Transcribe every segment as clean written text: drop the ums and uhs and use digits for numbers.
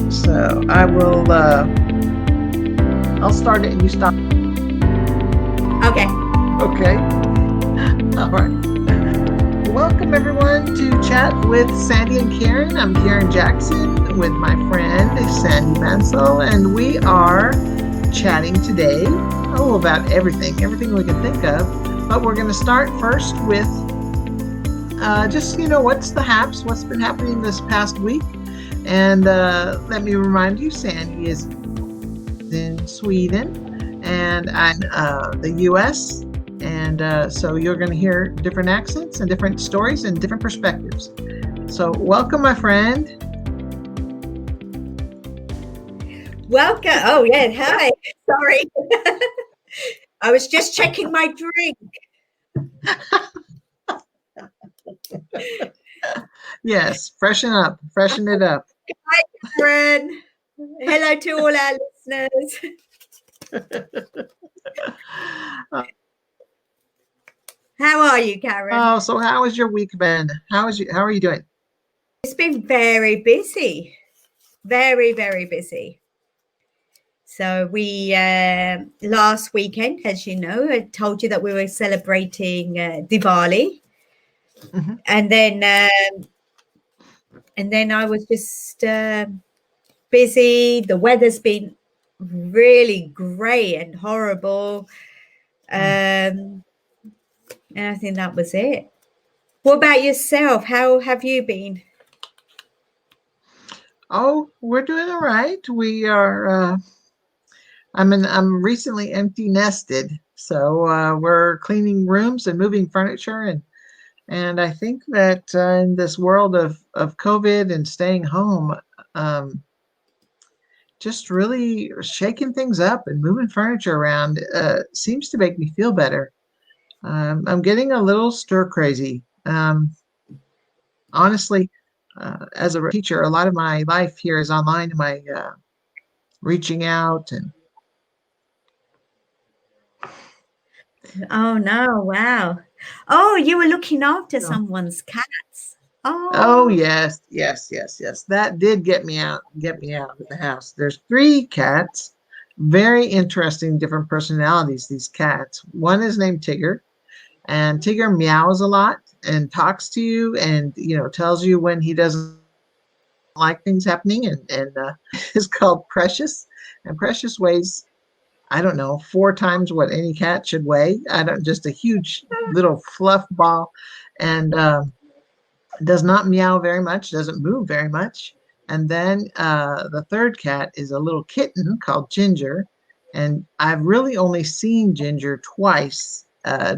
So I will, I'll start it and you stop. Okay. Okay. All right. Welcome everyone to Chat with Sandy and Karen. I'm Karen Jackson with my friend Sandy Mansell, and we are chatting today about everything we can think of. But we're going to start first with what's the haps, what's been happening this past week. And let me remind you, Sandy is in Sweden and I'm the US. And so you're going to hear different accents and different stories and different perspectives. So welcome, my friend. Welcome. Oh, yeah. Hi. Sorry. I was just checking my drink. Yes, freshen it up. Hi, Karen. Hello to all our listeners. How are you, Karen? Oh, so how has your week been? How are you doing? It's been very busy. Very, very busy. So we last weekend, as you know, I told you that we were celebrating Diwali, Mm-hmm. and then I was just busy. The weather's been really grey and horrible, and I think that was it. What about yourself? How have you been? Oh, we're doing all right. We are. I'm recently empty nested, so we're cleaning rooms and moving furniture, and I think that in this world of COVID and staying home, um, just really shaking things up and moving furniture around seems to make me feel better. I'm getting a little stir crazy. Honestly, as a teacher, a lot of my life here is online. My reaching out and Oh no! Wow. Oh, you were looking after you know, someone's cats. oh Oh, yes. That did get me out of the house. There's three cats, very interesting, different personalities. These cats. One is named Tigger, and Tigger meows a lot and talks to you, and tells you when he doesn't like things happening, and is called Precious, and Precious weighs, I don't know, four times what any cat should weigh. I don't, just a huge little fluff ball, and does not meow very much, doesn't move very much. And then the third cat is a little kitten called Ginger. And I've really only seen Ginger twice,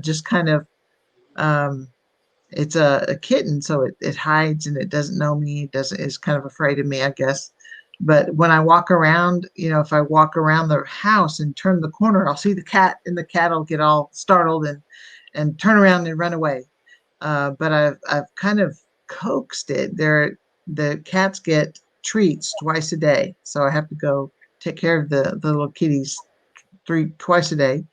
just kind of, um, it's a kitten, so it hides and it doesn't know me. It doesn't, is kind of afraid of me, I guess. But when I walk around, if I walk around the house and turn the corner, I'll see the cat, and the cat will get all startled and turn around and run away. But I've kind of coaxed it. The cats get treats twice a day, so I have to go take care of the little kitties twice a day.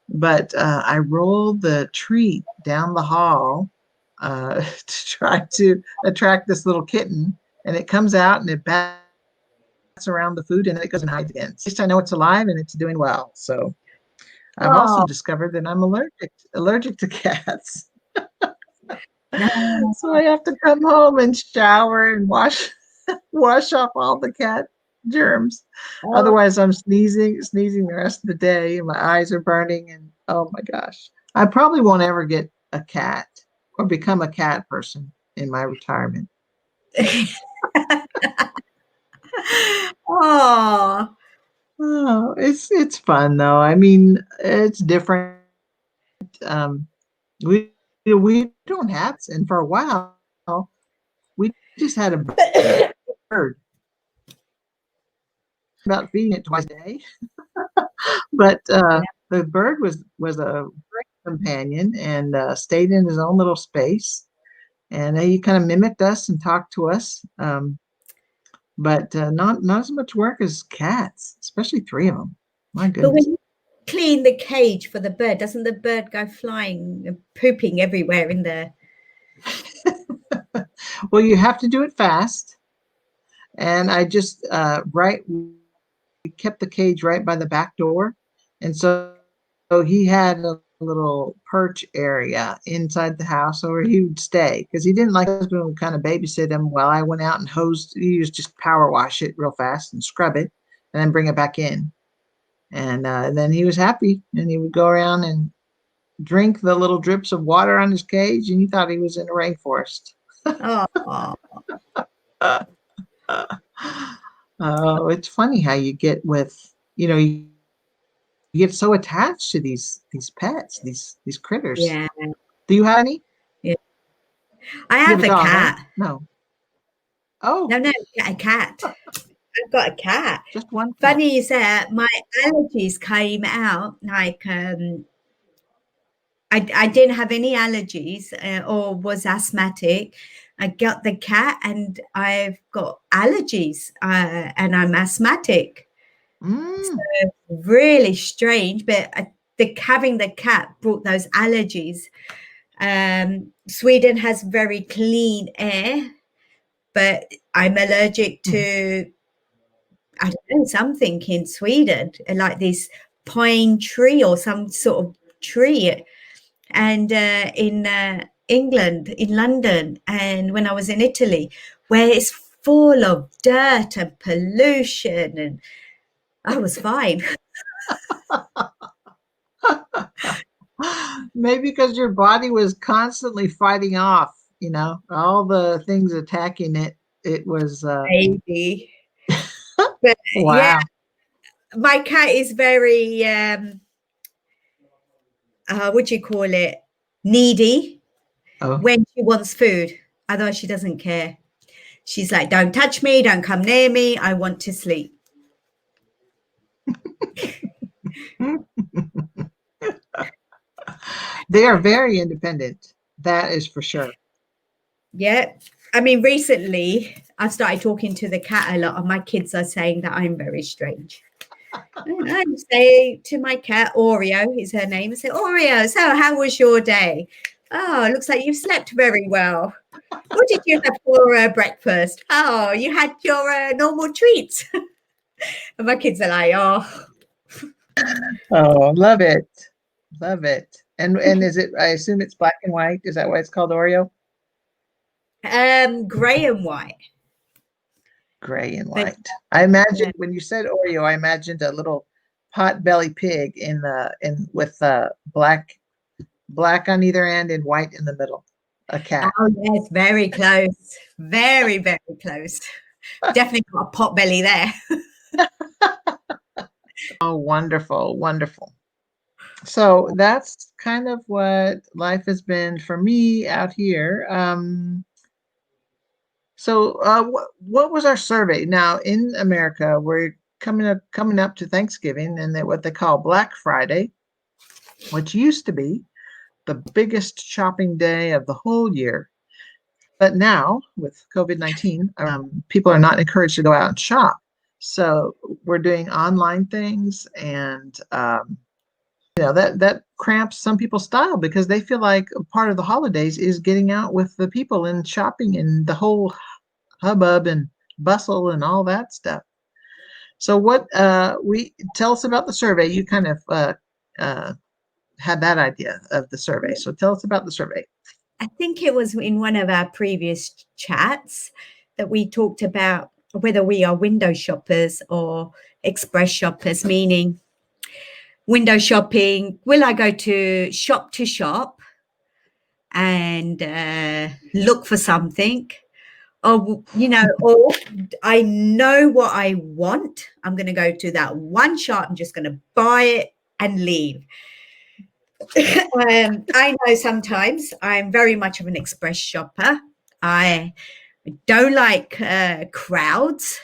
But I rolled the treat down the hall to try to attract this little kitten, and it comes out and it bats around the food, and then it goes and hides again. At least I know it's alive and it's doing well. So I've also oh discovered that I'm allergic to cats. no. So I have to come home and shower and wash off all the cat germs. Oh, Otherwise, I'm sneezing the rest of the day, and my eyes are burning. And oh my gosh, I probably won't ever get a cat or become a cat person in my retirement. oh, Oh, it's fun though. I mean, it's different. Um, we don't have, and for a while we just had a bird, about feeding it twice a day. But the bird was a great companion and stayed in his own little space, and he kind of mimicked us and talked to us. But not as much work as cats, especially three of them. My but when goodness. you clean the cage for the bird, doesn't the bird go flying, pooping everywhere in there? Well, you have to do it fast, and I just we kept the cage right by the back door, and so he had a little perch area inside the house where he would stay because he didn't like husband would kind of babysit him while I went out and hosed. He used just power wash it real fast and scrub it, and then bring it back in. And then he was happy, and he would go around and drink the little drips of water on his cage, and he thought he was in a rainforest. Oh, Oh, it's funny how you get with, you get so attached to these pets, these critters. yeah, Do you have any? yeah. I You have have a a dog, right? cat. No. Oh, No, no, a cat. I've got a cat. just one cat. Funny is that my allergies came out like I didn't have any allergies or was asthmatic. I got the cat and I've got allergies and I'm asthmatic. Mm, So really strange, but having the cat brought those allergies. Sweden has very clean air, but I'm allergic mm, to, I don't know, something in Sweden, like this pine tree or some sort of tree. And in England, in London, and when I was in Italy, where it's full of dirt and pollution, and I was fine. Maybe because your body was constantly fighting off, all the things attacking it. It was Maybe. But yeah, wow. my cat is very, what do you call it? Needy Oh. when she wants food. Otherwise, she doesn't care. She's like, don't touch me, don't come near me. I want to sleep. They are very independent. That is for sure. Yeah. I mean, recently I've started talking to the cat a lot, and my kids are saying that I'm very strange. And I say to my cat, Oreo is her name, I say, Oreo, so how was your day? Oh, looks like you've slept very well. What did you have for breakfast? Oh, you had your normal treats. And my kids are like, oh, Oh, love it. Love it. And is it, I assume it's black and white. Is that why it's called Oreo? gray and white. Gray and But white. I yeah. imagined when you said Oreo, I imagined a little pot-belly pig in with black on either end and white in the middle. A cat. Oh, yes, very close. Very, very close. Definitely got a pot belly there. Oh, wonderful, wonderful. So that's kind of what life has been for me out here. What was our survey? Now in America, we're coming up to Thanksgiving and what they call Black Friday, which used to be the biggest shopping day of the whole year. But now with COVID-19, people are not encouraged to go out and shop. So we're doing online things, and that cramps some people's style because they feel like a part of the holidays is getting out with the people and shopping and the whole hubbub and bustle and all that stuff. So what we tell us about the survey. You kind of uh, had that idea of the survey. So tell us about the survey. I think it was in one of our previous chats that we talked about whether we are window shoppers or express shoppers, meaning window shopping. Will I go to shop and look for something? Or I know what I want. I'm going to go to that one shop. I'm just going to buy it and leave. I know sometimes I'm very much of an express shopper. I don't like crowds,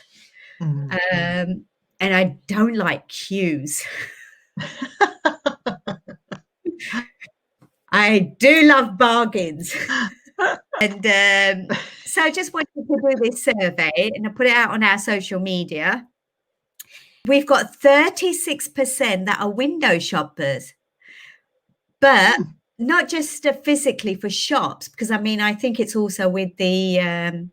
Mhm. and I don't like queues. I do love bargains. And so I just wanted to do this survey and I put it out on our social media. We've got 36% that are window shoppers, but Hmm. not just physically for shops, because I mean, I think it's also with the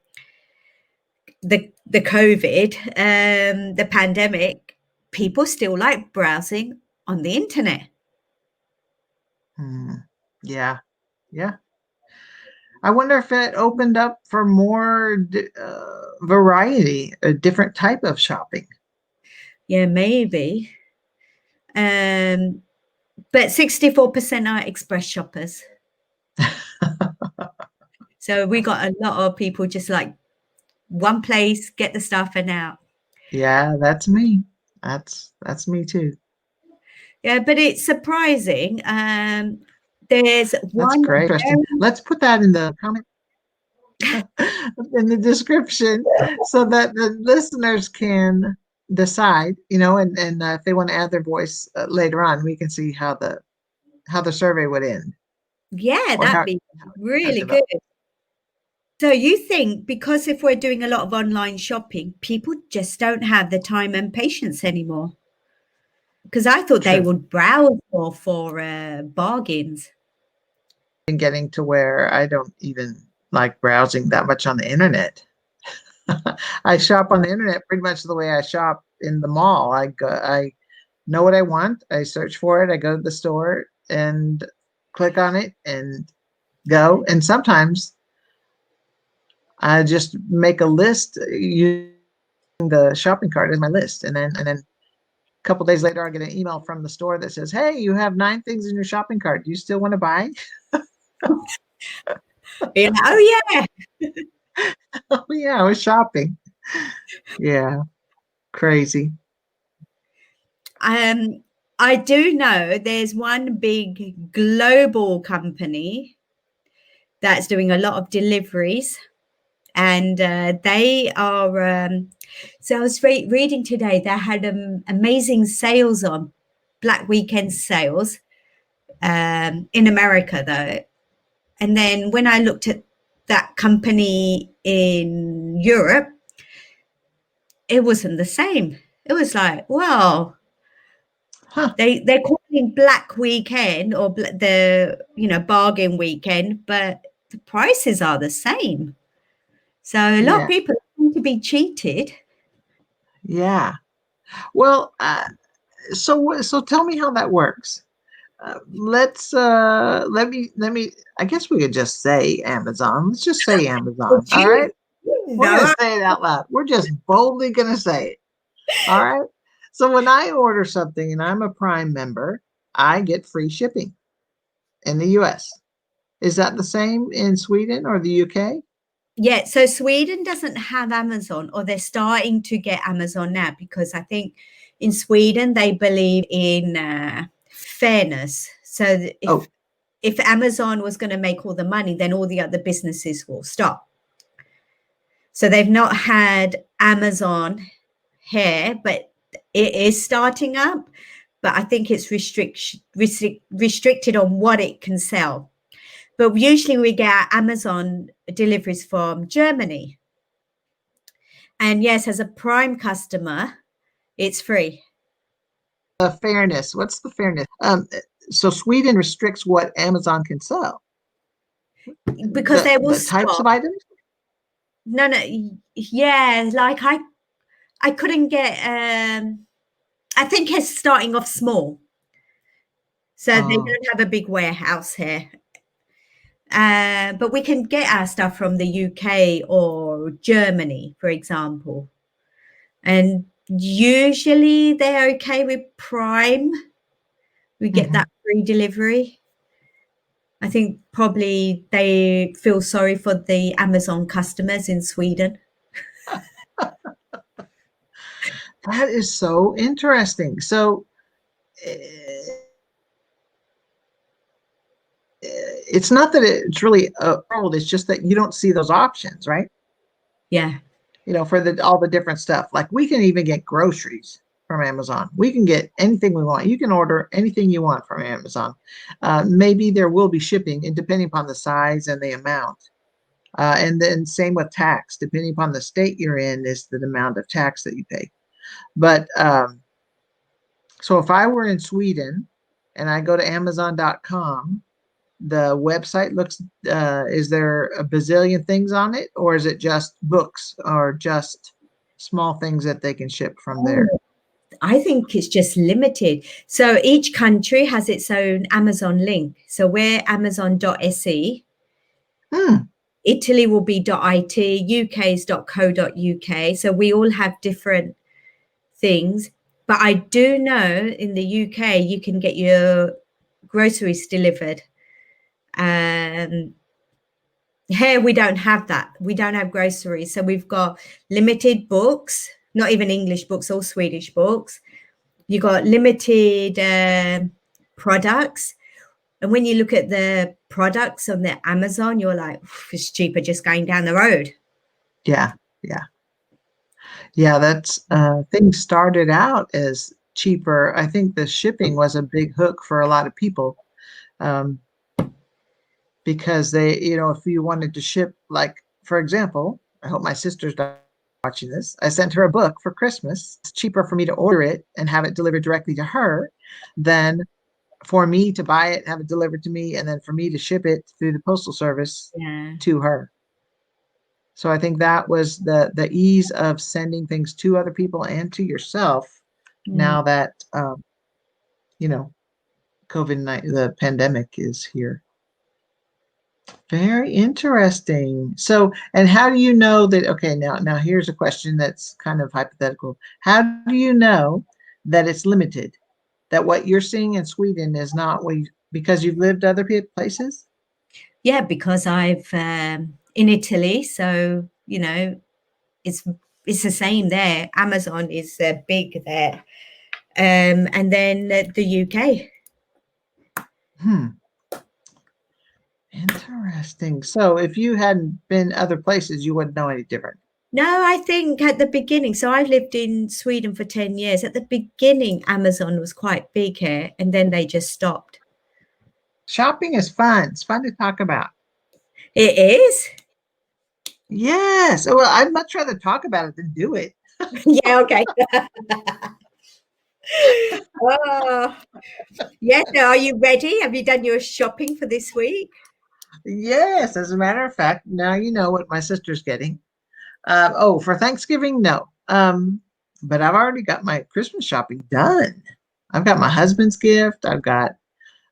the COVID, the pandemic, people still like browsing on the internet. Yeah. Yeah. I wonder if it opened up for more variety, a different type of shopping. Yeah, maybe. But 64% are express shoppers. So we got a lot of people just like one place, get the stuff and out. Yeah, that's me. That's me too. Yeah, but it's surprising. There's That's one great. Interesting. very, Let's put that in the comment in the description so that the listeners can decide, and if they want to add their voice later on, we can see how the survey would end yeah, or that'd how be it really good. developed. So you think because if we're doing a lot of online shopping, people just don't have the time and patience anymore? Because I thought they True. would browse more for bargains. And getting to where I don't even like browsing that much on the internet. I shop on the internet pretty much the way I shop in the mall. I know what I want. I search for it. I go to the store and click on it and go. And sometimes I just make a list using the shopping cart as my list, and then a couple days later, I get an email from the store that says, "Hey, you have 9 things in your shopping cart. Do you still want to buy?" Yeah. Oh yeah. Oh yeah, I was shopping. Yeah, crazy. Um, I do know there's one big global company that's doing a lot of deliveries, and they are. So I was reading today they had amazing sales on Black Weekend sales in America, though. And then when I looked at that company in Europe, it wasn't the same. It was like, well, Huh. they're calling Black Weekend or the bargain weekend, but the prices are the same. So a lot of Yeah. people seem to be cheated. Yeah. Well, so tell me how that works. Let me I guess we could just say Amazon. Let's just say But Amazon. All you, right. you We're gonna know, say it out loud. We're just boldly gonna say it. All right. So when I order something and I'm a Prime member, I get free shipping in the US. Is that the same in Sweden or the UK? yeah. So Sweden doesn't have Amazon, or they're starting to get Amazon now because I think in Sweden they believe in fairness. So that Oh, if Amazon was going to make all the money, then all the other businesses will stop. So they've not had Amazon here, but it is starting up. But I think it's restricted on what it can sell. But usually we get Amazon deliveries from Germany. And yes, as a Prime customer, it's free the fairness. What's the fairness? So Sweden restricts what Amazon can sell. because they will The types stop. of items? No, no, yeah, like I couldn't get. I think it's starting off small, so they Oh. don't have a big warehouse here. But we can get our stuff from the UK or Germany, for example. And usually they're okay with Prime. We get Mhm. that free delivery. I think probably they feel sorry for the Amazon customers in Sweden. That is so interesting. So it's not that it's really old, it's just that you don't see those options, right? Yeah. For all the different stuff. Like we can even get groceries from Amazon. We can get anything we want. You can order anything you want from Amazon. Maybe there will be shipping, and depending upon the size and the amount. And then same with tax, depending upon the state you're in, is the amount of tax that you pay. But so if I were in Sweden and I go to Amazon.com, the website looks, is there a bazillion things on it, or is it just books or just small things that they can ship from there? Oh, I think it's just limited. So each country has its own Amazon link. So we're amazon.se, Hmm. Italy will be .it, UK's .co.uk. So we all have different things. But I do know in the UK you can get your groceries delivered. Um, Here we don't have that. We don't have groceries. So we've got limited books, not even English books or Swedish books. You got limited products. And when you look at the products on the Amazon, you're like, it's cheaper just going down the road. Yeah. Yeah. Yeah. That's things started out as cheaper. I think the shipping was a big hook for a lot of people. Um, because they, if you wanted to ship, like, for example, I hope my sister's not watching this. I sent her a book for Christmas. It's cheaper for me to order it and have it delivered directly to her than for me to buy it, have it delivered to me, and then for me to ship it through the postal service Yeah. to her. So I think that was the ease of sending things to other people and to yourself. Mm. Now that you know, COVID-19, the pandemic is here. Very interesting. So, and how do you know that? Okay, now here's a question that's kind of hypothetical. How do you know that it's limited? That what you're seeing in Sweden is not what because you've lived other places? Yeah, because I've in Italy, so it's it's the same there. Amazon is big there, and then the UK. Hmm, interesting. So, if you hadn't been other places, you wouldn't know any different. No, I think at the beginning. So I lived in Sweden for 10 years. At the beginning, Amazon was quite big here, and then they just stopped. Shopping is fun. It's fun to talk about. It is. Yes. Well, I'd much rather talk about it than do it. Yeah. Okay. Oh, yes. So are you ready? Have you done your shopping for this week? Yes. As a matter of fact, now you know what my sister's getting. Oh, for Thanksgiving, no. But I've already got my Christmas shopping done. I've got my husband's gift. I've got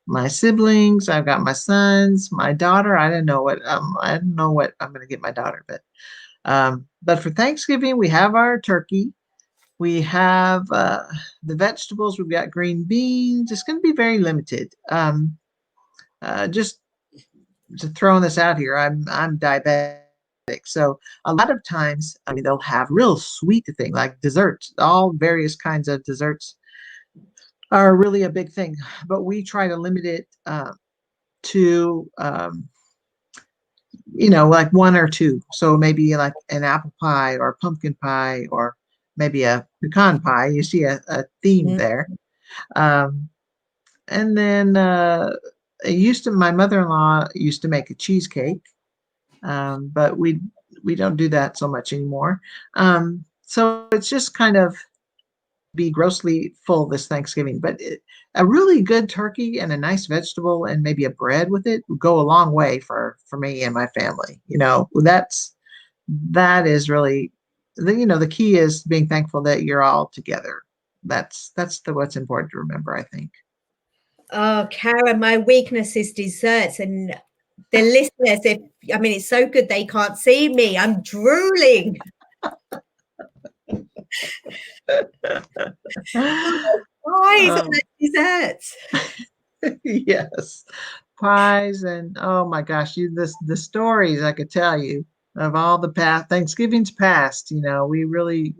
my siblings. I've got my sons, my daughter. I don't know what I'm going to get my daughter, but for Thanksgiving, we have our turkey. We have the vegetables. We've got green beans. It's going to be very limited. Just to throwing this out here, I'm diabetic. So a lot of times, I mean, they'll have real sweet thing like desserts. All various kinds of desserts are really a big thing, but we try to limit it to like one or two. So maybe like an apple pie or pumpkin pie or maybe a pecan pie. You see a theme Mm. there. Um, and then my mother-in-law used to make a cheesecake, but we don't do that so much anymore. So it's just kind of be grossly full this Thanksgiving, but a really good turkey and a nice vegetable and maybe a bread with it would go a long way for me and my family. That is really the key is being thankful that you're all together. That's what's important to remember, I think. Oh, Karen, my weakness is desserts, and the listeners, if I mean, it's so good they can't see me. I'm drooling. Pies um, and desserts. yes, pies and oh my gosh, the stories I could tell you of all the past Thanksgivings past. We really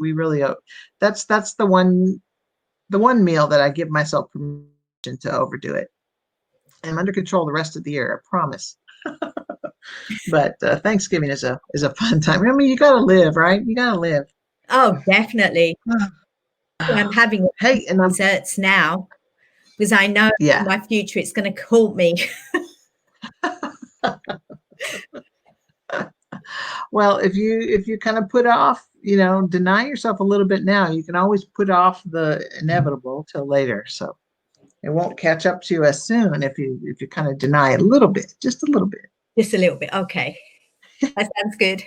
that's the one meal that I give myself permission to overdo it. I'm under control the rest of the year, I promise. But Thanksgiving is a fun time. I mean, you gotta live, right? You gotta live. Oh, definitely. I'm having Hey, and I'm desserts now because I know in yeah. my future it's going to haunt me. Well, if you kind of put off, deny yourself a little bit now, you can always put off the inevitable till later. So it won't catch up to you as soon if you kind of deny a little bit, just a little bit. Just a little bit. Okay. That sounds good.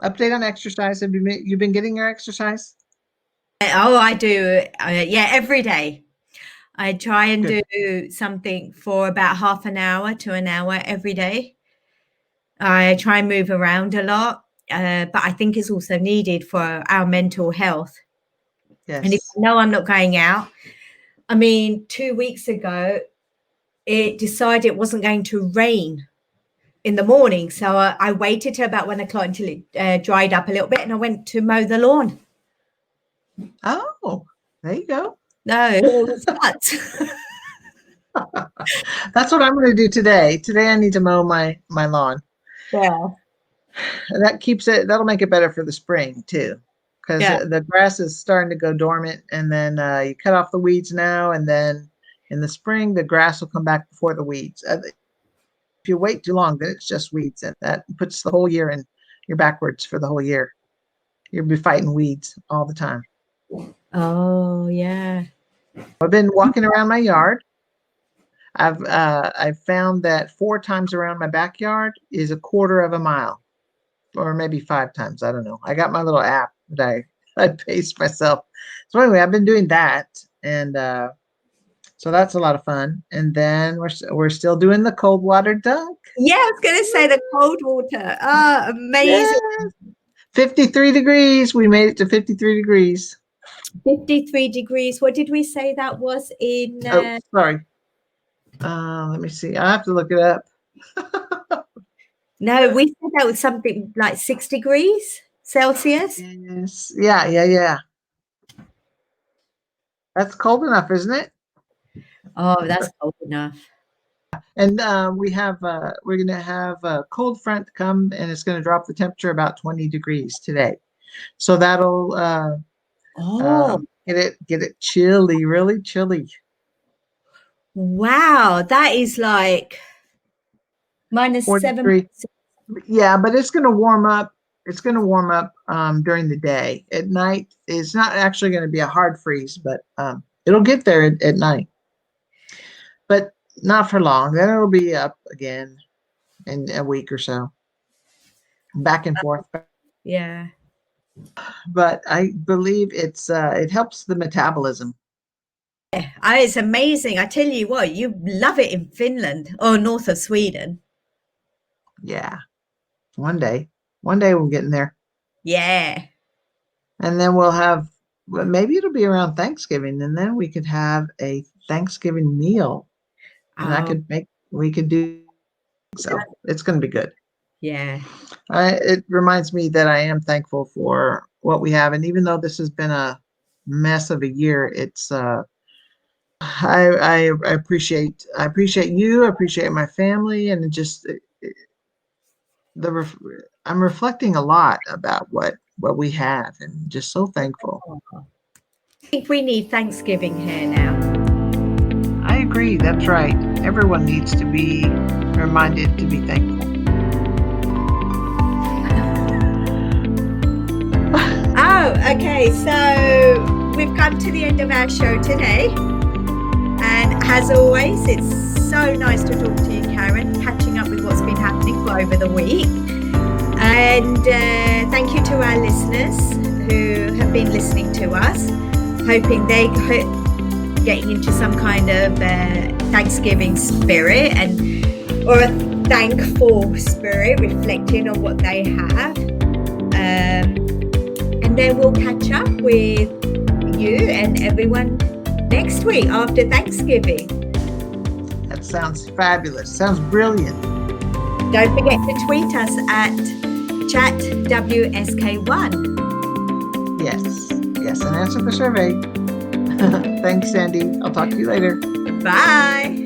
Update on exercise. Have you been getting your exercise? Oh, I do. Yeah, every day. I try and Good. do something for about half an hour to an hour every day. I try and move around a lot, but I think it's also needed for our mental health. And if Yes. I know I'm not going out, I mean, 2 weeks ago, it decided it wasn't going to rain in the morning. So I waited till about 1 o'clock until it dried up a little bit, and I went to mow the lawn. Oh, there you go. No, it was nuts. That's what I'm going to do today. Today I need to mow my lawn. Yeah. And that'll make it better for the spring too. Because Yeah. the grass is starting to go dormant, and then you cut off the weeds now, and then in the spring the grass will come back before the weeds. If you wait too long, then it's just weeds, and that puts the whole year in. You're backwards for the whole year. You'll be fighting weeds all the time. Oh, yeah. I've been walking around my yard. I've found that 4 times around my backyard is a quarter of a mile, or maybe 5 times. I don't know. I got my little app that I pace myself. So anyway, I've been doing that, and so that's a lot of fun. And then we're still doing the cold water duck. Yeah, I was going to say the cold water. Oh, amazing. Yes. 53 degrees. We made it to 53 degrees. 53 degrees. What did we say that was in? Oh, sorry. Let me see. I have to look it up. No, we said that was something like 6 degrees Celsius. Yes. Yeah. That's cold enough, isn't it? Oh, that's cold enough. And we're going to have a cold front come, and it's going to drop the temperature about 20 degrees today. So that'll get it chilly, really chilly. Wow, that is like -7. Yeah, but it's going to warm up. It's going to warm up during the day. At night, it's not actually going to be a hard freeze, but it'll get there at night. But not for long. Then it'll be up again in a week or so. Back and forth. Yeah. But I believe it helps the metabolism. Yeah, it's amazing. I tell you what, you love it in Finland or north of Sweden. Yeah. One day we'll get in there. Yeah. And then maybe it'll be around Thanksgiving, and then we could have a Thanksgiving meal. And we could do, so it's going to be good. Yeah. It reminds me that I am thankful for what we have. And even though this has been a mess of a year, it's, I appreciate you, I appreciate my family, and I'm reflecting a lot about what we have, and just so thankful. I think we need Thanksgiving here now. I agree. That's right. Everyone needs to be reminded to be thankful. Oh, okay. So we've come to the end of our show today. And as always, it's so nice to talk to you, Karen, catching up with what's been happening for over the week. And thank you to our listeners who have been listening to us, hoping they getting into some kind of Thanksgiving spirit or a thankful spirit, reflecting on what they have. And then we'll catch up with you and everyone next week after Thanksgiving. That sounds fabulous. Sounds brilliant. Don't forget to tweet us at chatwsk1. Yes, and answer the survey. Thanks, Sandy. I'll talk to you later. Bye.